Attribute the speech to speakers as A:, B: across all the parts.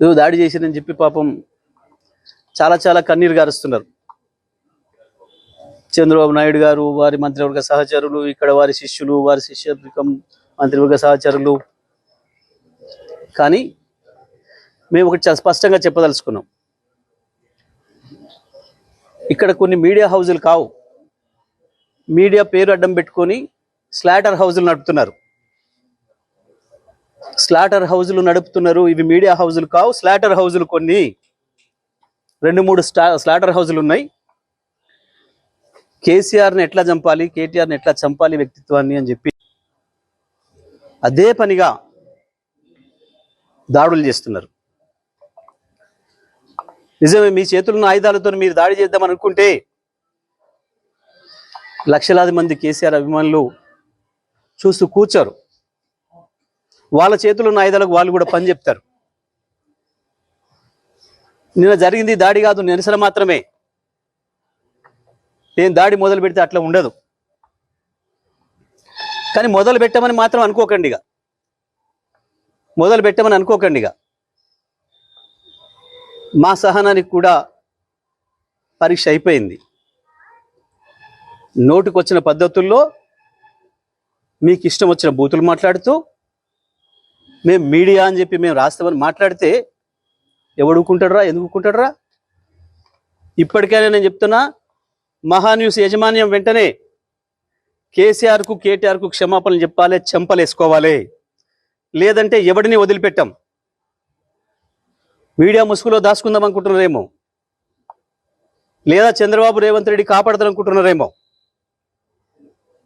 A: ఏదో దాడి చేసిరని చెప్పి పాపం చాలా చాలా కన్నీరు గారుస్తున్నారు. చంద్రబాబు నాయుడు గారు, వారి మంత్రివర్గ సహచరులు, ఇక్కడ వారి శిష్యులు, వారి శిష్యవర్గం మంత్రివర్గ సహచరులు. కానీ మేము ఒకటి చాలా స్పష్టంగా చెప్పదలుచుకున్నాం. ఇక్కడ కొన్ని మీడియా హౌజులు కావు, మీడియా పేరు అడ్డం పెట్టుకొని స్లాటర్ హౌజులు నడుపుతున్నారు. స్లాటర్ హౌజులు నడుపుతున్నారు. ఇవి మీడియా హౌజులు కావు, స్లాటర్ హౌజులు. కొన్ని 2-3 స్లాటర్ హౌజులు ఉన్నాయి. కేసీఆర్ని ఎట్లా చంపాలి, కేటీఆర్ని ఎట్లా చంపాలి వ్యక్తిత్వాన్ని అని చెప్పి అదే పనిగా దాడులు చేస్తున్నారు. నిజమే, మీ చేతుల్లో ఆయుధాలతో మీరు దాడి చేద్దామని అనుకుంటే లక్షలాది మంది కేసీఆర్ అభిమానులు చూస్తూ కూర్చోరు. వాళ్ళ చేతుల్లో ఉన్న ఆయుధాలకు వాళ్ళు కూడా పని చెప్తారు. నిన్న జరిగింది దాడి కాదు, నిరసన మాత్రమే. నేను దాడి మొదలు పెడితే అట్లా ఉండదు. కానీ మొదలు పెట్టమని మాత్రం అనుకోకండిగా, మొదలు పెట్టమని అనుకోకండిగా. మా సహనానికి కూడా పరీక్ష అయిపోయింది. నోటికొచ్చిన పద్ధతుల్లో మీకు ఇష్టం వచ్చిన బూతులు మాట్లాడుతూ మేము మీడియా అని చెప్పి మేము రాస్తామని మాట్లాడితే ఎవడు ఊరుకుంటాడురా, ఎందుకు ఊరుకుంటాడురా? ఇప్పటికైనా నేను చెప్తున్నా, మహాన్యూస్ యాజమాన్యం వెంటనే కేసీఆర్కు కేటీఆర్కు క్షమాపణలు చెప్పాలి, చెంపలేసుకోవాలి. లేదంటే ఎవడిని వదిలిపెట్టాం. మీడియా ముసుగులో దాచుకుందాం అనుకుంటున్నారేమో, లేదా చంద్రబాబు రేవంత్ రెడ్డి కాపాడతారు అనుకుంటున్నారేమో.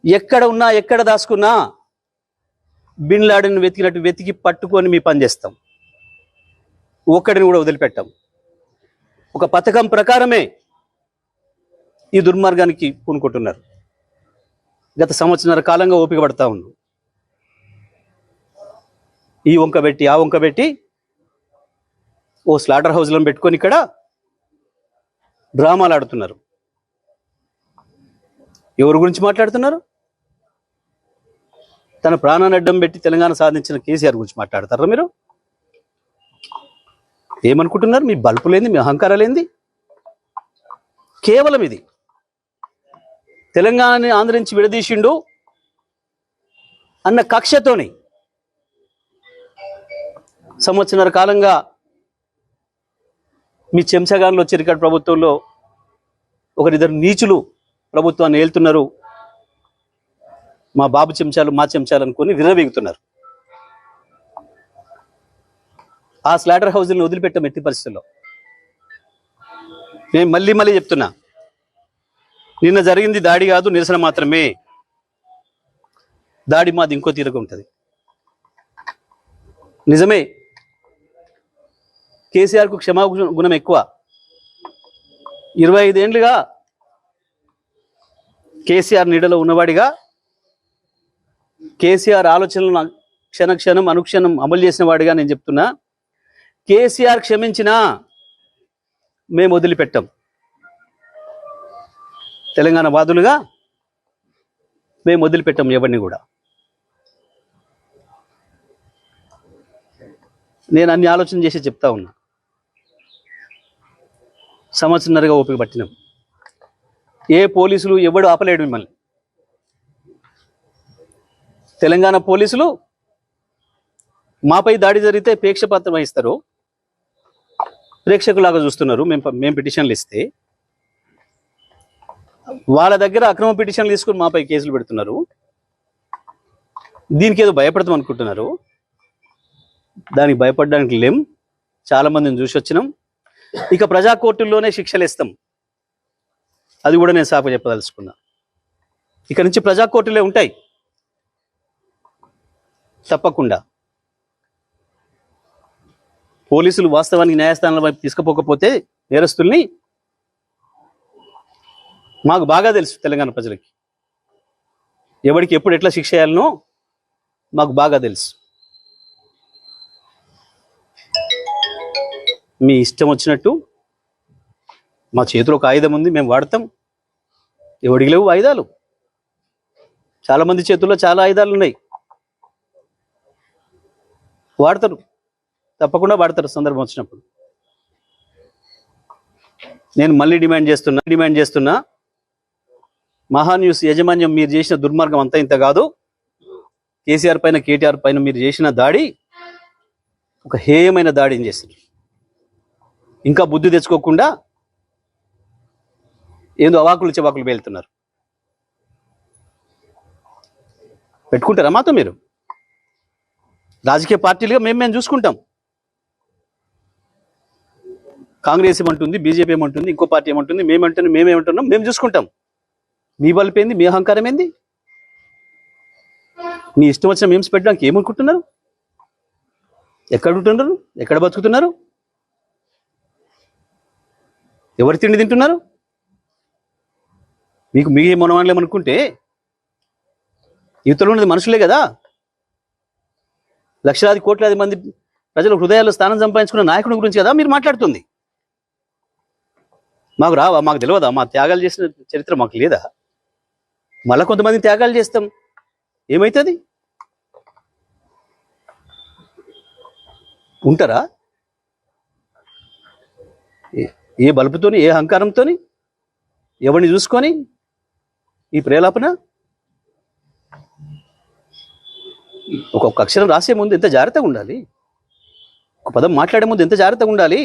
A: ఎక్కడ ఉన్నా, ఎక్కడ దాచుకున్నా బిన్ లాడెన్ వెతికినట్టు వెతికి పట్టుకొని మీ పని చేస్తాం. ఒక్కడిని కూడా వదిలిపెట్టాం. ఒక పథకం ప్రకారమే ఈ దుర్మార్గానికి పూనుకుంటున్నారు. గత సంవత్సరాల కాలంగా ఓపిక పడతా ఉన్నాం. ఈ వంక పెట్టి ఆ వంక పెట్టి ఓ స్లాటర్ హౌస్లను పెట్టుకొని ఇక్కడ డ్రామాలు ఆడుతున్నారు. ఎవరి గురించి మాట్లాడుతున్నారు? తన ప్రాణాన్ని అడ్డం పెట్టి తెలంగాణ సాధించిన కేసీఆర్ గురించి మాట్లాడతారా మీరు? ఏమనుకుంటున్నారు? మీ బల్పులేంది, మీ అహంకారాలేంది? కేవలం ఇది తెలంగాణని ఆంధ్ర నుంచి విడదీసిండు అన్న కక్షతోని సంవత్సరాల కాలంగా మీ చెంచగాన్లో చిరికట్ ప్రభుత్వంలో ఒకరిద్దరు నీచులు ప్రభుత్వాన్ని ఏలుతున్నారు. మా బాబు చెంచాలు, మా చెంచాలు అనుకుని విర్రవీగుతున్నారు. ఆ స్లాటర్ హౌస్ని వదిలిపెట్టాం ఎట్టి పరిస్థితుల్లో. నేను మళ్ళీ మళ్ళీ చెప్తున్నా, నిన్న జరిగింది దాడి కాదు, నిరసన మాత్రమే. దాడి మాది ఇంకో తీరుగా ఉంటుంది. నిజమే, కేసీఆర్కు క్షమాగుణం ఎక్కువ. 25 ఏళ్ళుగా కేసీఆర్ నీడలో ఉన్నవాడిగా, కేసీఆర్ ఆలోచనలను క్షణక్షణం అనుక్షణం అమలు చేసిన వాడిగా నేను చెప్తున్నా, కేసీఆర్ క్షమించినా మేము వదిలిపెట్టాం. తెలంగాణ వాదులుగా మేము వదిలిపెట్టాం ఎవరిని కూడా. నేను అన్ని ఆలోచన చేసి చెప్తా ఉన్నా. సంవత్సరంన్నరగా ఓపిక పట్టినాం. ఏ పోలీసులు ఎవడు ఆపలేడు మిమ్మల్ని. తెలంగాణ పోలీసులు మాపై దాడి జరిగితే ప్రేక్షపాత్రం వహిస్తారు, ప్రేక్షకులాగా చూస్తున్నారు. మేము పిటిషన్లు ఇస్తే వాళ్ళ దగ్గర అక్రమ పిటిషన్లు తీసుకుని మాపై కేసులు పెడుతున్నారు. దీనికి ఏదో భయపడతాం అనుకుంటున్నారు. దానికి భయపడడానికి లేం. చాలా మందిని చూసి వచ్చినాం. ఇక ప్రజా కోర్టుల్లోనే శిక్షలు ఇస్తాం. అది కూడా నేను సాప చెప్పదలుచుకున్నా. ఇక నుంచి ప్రజా కోర్టులే ఉంటాయి తప్పకుండా. పోలీసులు వాస్తవానికి న్యాయస్థానాల వైపు తీసుకుపోకపోతే నేరస్తుల్ని మాకు బాగా తెలుసు. తెలంగాణ ప్రజలకి ఎవరికి ఎప్పుడు ఎట్లా శిక్ష చేయాలనో మాకు బాగా తెలుసు. మీ ఇష్టం వచ్చినట్టు, మా చేతిలో ఒక ఆయుధం ఉంది, మేము వాడతాం. ఎవడికి లేవు ఆయుధాలు? చాలామంది చేతుల్లో చాలా ఆయుధాలు ఉన్నాయి, వాడతారు. తప్పకుండా వాడతారు సందర్భం వచ్చినప్పుడు. నేను మళ్ళీ డిమాండ్ చేస్తున్నా మహాన్యూస్ యాజమాన్యం మీరు చేసిన దుర్మార్గం అంతా ఇంత కాదు. కేసీఆర్ పైన కేటీఆర్ పైన మీరు చేసిన దాడి ఒక హేయమైన దాడిని చేశారు. ఇంకా బుద్ధి తెచ్చుకోకుండా ఏందో అవాకులు చెవాకులు పేలుతున్నారు. పెట్టుకుంటారా మాతో మీరు? రాజకీయ పార్టీలుగా మేము చూసుకుంటాం. కాంగ్రెస్ ఏమంటుంది, బీజేపీ ఏమంటుంది, ఇంకో పార్టీ ఏమంటుంది, మేమేమంటున్నాం, మేము చూసుకుంటాం. మీ బలిపోయింది, మీ అహంకారం ఏంది? మీ ఇష్టం వచ్చిన మేమ్స్ పెట్టడానికి ఏమనుకుంటున్నారు? ఎక్కడ ఉంటున్నారు? ఎక్కడ బతుకుతున్నారు? ఎవరు తిండి తింటున్నారు? మీకు మీ మనవాళ్ళేమనుకుంటే యువతలో ఉన్నది మనుషులే కదా. లక్షలాది కోట్లాది మంది ప్రజల హృదయాల్లో స్థానం సంపాదించుకున్న నాయకుడి గురించి కదా మీరు మాట్లాడుతుంది. మాకు రావా? మాకు తెలియదా? మా త్యాగాలు చేసిన చరిత్ర మాకు లేదా? మళ్ళా కొంతమంది త్యాగాలు చేస్తాం, ఏమవుతుంది? ఉంటారా? ఏ బలుపుతోని, ఏ అహంకారంతోని, ఎవరిని చూసుకొని ఈ ప్రేలాపన? ఒక్కొక్క అక్షరం రాసే ముందు ఎంత జాగ్రత్తగా ఉండాలి, ఒక పదం మాట్లాడే ముందు ఎంత జాగ్రత్తగా ఉండాలి.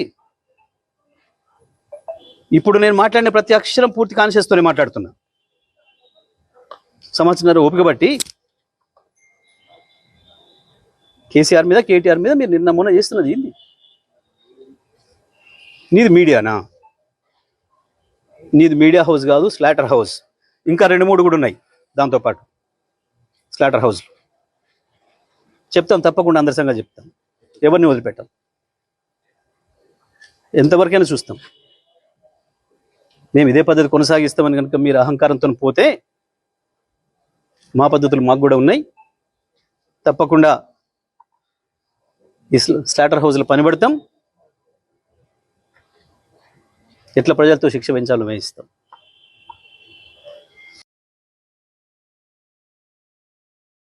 A: ఇప్పుడు నేను మాట్లాడిన ప్రతి అక్షరం పూర్తి కాన్షియస్తోనే మాట్లాడుతున్నా. సంవత్సరం ఓపిక బట్టి కేసీఆర్ మీద కేటీఆర్ మీద మీరు నిన్న మొన్న చేస్తున్నది ఏంది? నీది మీడియానా? నీది మీడియా హౌస్ కాదు, స్లాటర్ హౌస్. ఇంకా 2-3 కూడా ఉన్నాయి దాంతోపాటు స్లాటర్ హౌస్లు. చెప్తాం, తప్పకుండా అందరి సంగతి చెప్తాం. ఎవరిని వదిలిపెట్టాం, ఎంతవరకైనా చూస్తాం. మేము ఇదే పద్ధతి కొనసాగిస్తామని కనుక మీరు అహంకారంతో పోతే మా పద్ధతులు మాకు కూడా ఉన్నాయి. తప్పకుండా ఈ స్లాటర్ హౌస్లో పనిపడతాం. ఎట్లా ప్రజలతో శిక్ష పెంచాలో వేయిస్తాం.